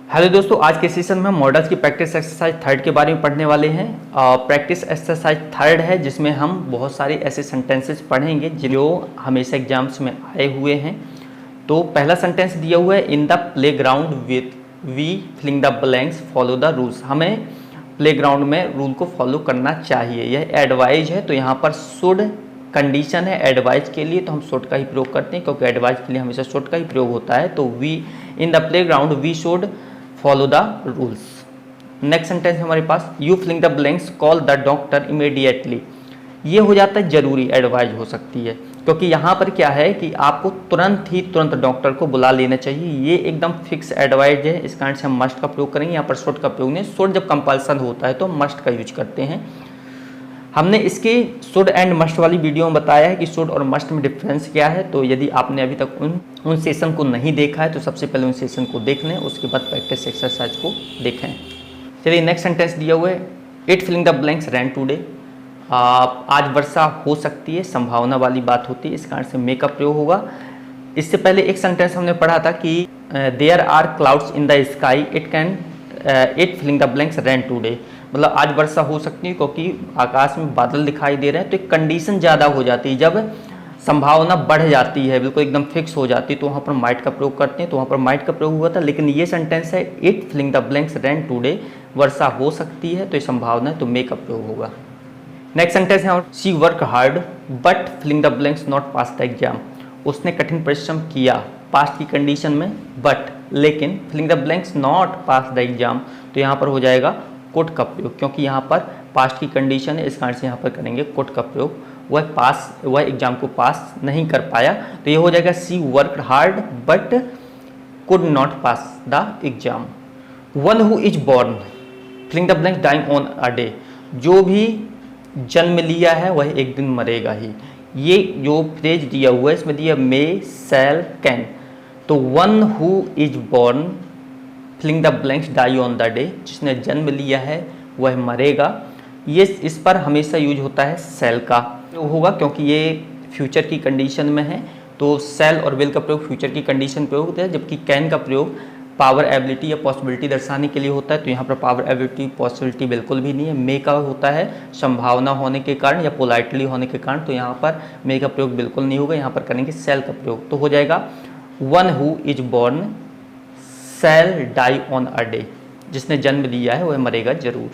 Hello दोस्तों, आज के सेशन में हम मॉडल्स की प्रैक्टिस एक्सरसाइज थर्ड के बारे में पढ़ने वाले हैं। प्रैक्टिस एक्सरसाइज थर्ड है जिसमें हम बहुत सारे ऐसे सेंटेंसेस पढ़ेंगे जो हमेशा एग्जाम्स में आए हुए हैं। तो पहला सेंटेंस दिया हुआ है, in the playground with we filling the blanks follow the rules. हमें प्लेग्राउंड में रूल को फॉलो करना चाहिए। यह एडवाइज है, तो यहाँ पर शुड कंडीशन है एडवाइज के लिए, तो हम शुड का ही प्रयोग करते हैं क्योंकि एडवाइज के लिए हमेशा शुड का ही प्रयोग होता है। तो we in the playground we should follow the rules. Next sentence है हमारे पास, you filling the blanks call the doctor immediately. ये हो जाता है जरूरी, एडवाइज हो सकती है क्योंकि यहाँ पर क्या है कि आपको तुरंत डॉक्टर को बुला लेना चाहिए। ये एकदम फिक्स एडवाइज है, इस कारण से हम मस्ट का प्रयोग करेंगे। यहाँ पर शुड का प्रयोग नहीं, शुड जब कंपल्सन होता है तो मस्ट का यूज करते हैं। हमने इसके शुड एंड मस्ट वाली वीडियो में बताया है कि शुड और मस्ट में डिफरेंस क्या है। तो यदि आपने अभी तक उन सेशन को नहीं देखा है तो सबसे पहले उन सेशन को देख लें, उसके बाद प्रैक्टिस एक्सरसाइज को देखें। चलिए नेक्स्ट सेंटेंस दिया हुआ है, it filling the blanks rain today. आज वर्षा हो सकती है, संभावना वाली बात होती है, इस कारण से मे का प्रयोग होगा। इससे पहले एक सेंटेंस हमने पढ़ा था कि there are clouds in the sky it filling the blanks rain today. मतलब आज वर्षा हो सकती है क्योंकि आकाश में बादल दिखाई दे रहे हैं। तो एक कंडीशन ज़्यादा हो जाती है, जब संभावना बढ़ जाती है, बिल्कुल एकदम फिक्स हो जाती है, तो वहाँ पर माइट का प्रयोग करते हैं। तो वहाँ पर माइट का प्रयोग हुआ था, लेकिन ये सेंटेंस है it filling the blanks rain today, वर्षा हो सकती है तो ये संभावना है, तो मे का प्रयोग होगा। नेक्स्ट सेंटेंस है, she work hard but filling the blanks not pass the exam. उसने कठिन परिश्रम किया पास्ट की कंडीशन में, बट लेकिन filling the blanks not pass the exam, तो यहाँ पर हो जाएगा कुड का प्रयोग क्योंकि यहाँ पर पास्ट की कंडीशन है, इस कारण से यहाँ पर करेंगे कुड का प्रयोग। वह एग्जाम को पास नहीं कर पाया, तो ये हो जाएगा she worked hard but could not pass the exam. One who is born filling the blank dying on a day. जो भी जन्म लिया है वह एक दिन मरेगा ही। ये जो फ्रेज दिया हुआ है इसमें दिया मे शैल कैन, तो one who is born filling the blanks die on the day, जिसने जन्म लिया है वह मरेगा। ये इस पर हमेशा यूज होता है सेल का प्रयोग होगा क्योंकि ये फ्यूचर की कंडीशन में है। तो सेल और विल का प्रयोग फ्यूचर की कंडीशन पे होता है, जबकि कैन का प्रयोग पावर एबिलिटी या पॉसिबिलिटी दर्शाने के लिए होता है। तो यहाँ पर पावर एबिलिटी पॉसिबिलिटी बिल्कुल भी नहीं है। मे का होता है संभावना होने के कारण या पोलाइटली होने के कारण, तो यहाँ पर मे का प्रयोग बिल्कुल नहीं होगा। यहाँ पर करेंगे सेल का प्रयोग, तो हो जाएगा one who is born shall die on a day, जिसने जन्म लिया है वह मरेगा जरूर।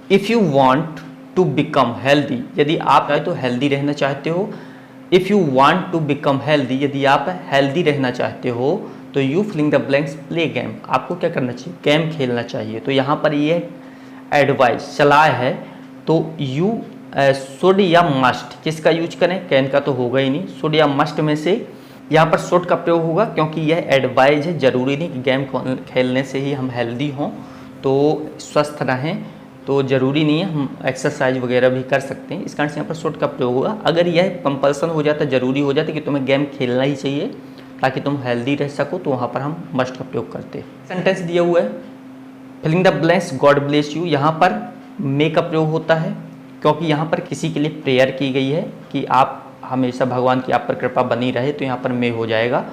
If you want to become healthy, यदि आप चाहे तो हेल्दी रहना चाहते हो। If you want to become healthy, यदि आप हेल्दी रहना चाहते हो तो you filling the blanks play game. आपको क्या करना चाहिए, गेम खेलना चाहिए। तो यहाँ पर ये एडवाइस सलाह है, तो यू शुड या मस्ट, किसका यूज करें, कैन का तो होगा ही नहीं, शुड या मस्ट में से यहाँ पर शुड का प्रयोग होगा क्योंकि यह एडवाइज है। जरूरी नहीं कि गेम खेलने से ही हम हेल्दी हों, तो स्वस्थ रहें, तो ज़रूरी नहीं है, हम एक्सरसाइज वगैरह भी कर सकते हैं। इस कारण से यहाँ पर शुड का प्रयोग होगा। अगर यह कंपल्सन हो जाता, जरूरी हो जाता कि तुम्हें गेम खेलना ही चाहिए ताकि तुम हेल्दी रह सको, तो वहाँ पर हम मस्ट का प्रयोग करते। सेंटेंस दिया हुआ है, filling the blanks God bless you. यहाँ पर मे का प्रयोग होता है क्योंकि यहाँ पर किसी के लिए प्रेयर की गई है कि आप हमेशा भगवान की आप पर कृपा बनी रहे, तो यहाँ पर मे हो जाएगा।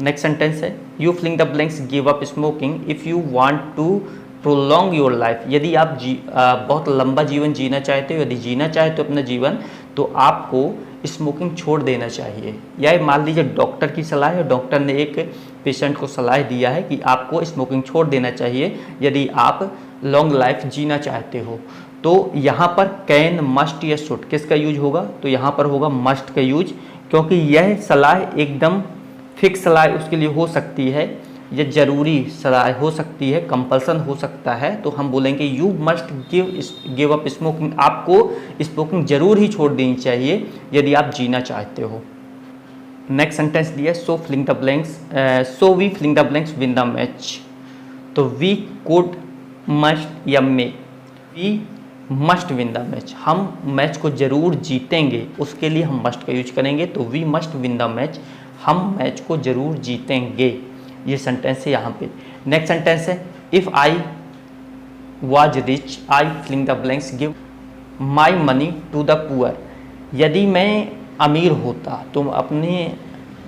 नेक्स्ट सेंटेंस है, you filling the blanks give up smoking if you want to prolong your life. यदि आप बहुत लंबा जीवन जीना चाहते हो, यदि जीना चाहते हो अपना जीवन, तो आपको स्मोकिंग छोड़ देना चाहिए। या मान लीजिए डॉक्टर की सलाह है, डॉक्टर ने एक पेशेंट को सलाह दिया है कि आपको स्मोकिंग छोड़ देना चाहिए यदि आप लॉन्ग लाइफ जीना चाहते हो। तो यहाँ पर कैन मस्ट या शुड किसका यूज होगा, तो यहाँ पर होगा मस्ट का यूज क्योंकि यह सलाह एकदम फिक्स सलाह उसके लिए हो सकती है, यह जरूरी सलाह हो सकती है, कंपल्सन हो सकता है। तो हम बोलेंगे you must give up smoking. आपको स्मोकिंग जरूर ही छोड़ देनी चाहिए यदि आप जीना चाहते हो। नेक्स्ट सेंटेंस दिया, so filling the blanks so we filling the blanks win the match. तो वी कुड मस्ट या may, we must win the match, हम मैच को जरूर जीतेंगे, उसके लिए हम मस्ट का यूज करेंगे। तो we must win the match, हम मैच को जरूर जीतेंगे। ये सेंटेंस है यहाँ पे। नेक्स्ट सेंटेंस है, if I was rich I filling the blanks give my money to the poor. यदि मैं अमीर होता तो अपने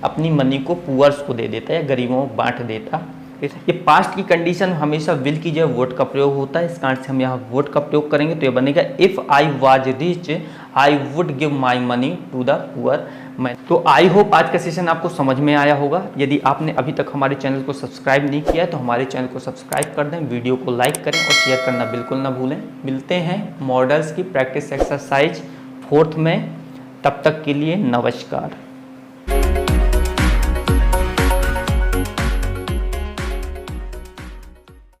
अपनी मनी को पुअर्स को दे देता है या गरीबों को बांट देता। ये पास्ट की कंडीशन हमेशा विल की जगह वुड का प्रयोग होता है, इस कारण से हम यहाँ वुड का प्रयोग करेंगे। तो ये बनेगा if I was rich I would give my money to the poor man. तो आई होप आज का सेशन आपको समझ में आया होगा। यदि आपने अभी तक हमारे चैनल को सब्सक्राइब नहीं किया है तो हमारे चैनल को सब्सक्राइब कर दें, वीडियो को लाइक करें और शेयर करना बिल्कुल ना भूलें। मिलते हैं मॉडल्स की प्रैक्टिस एक्सरसाइज 4th में, तब तक के लिए नमस्कार।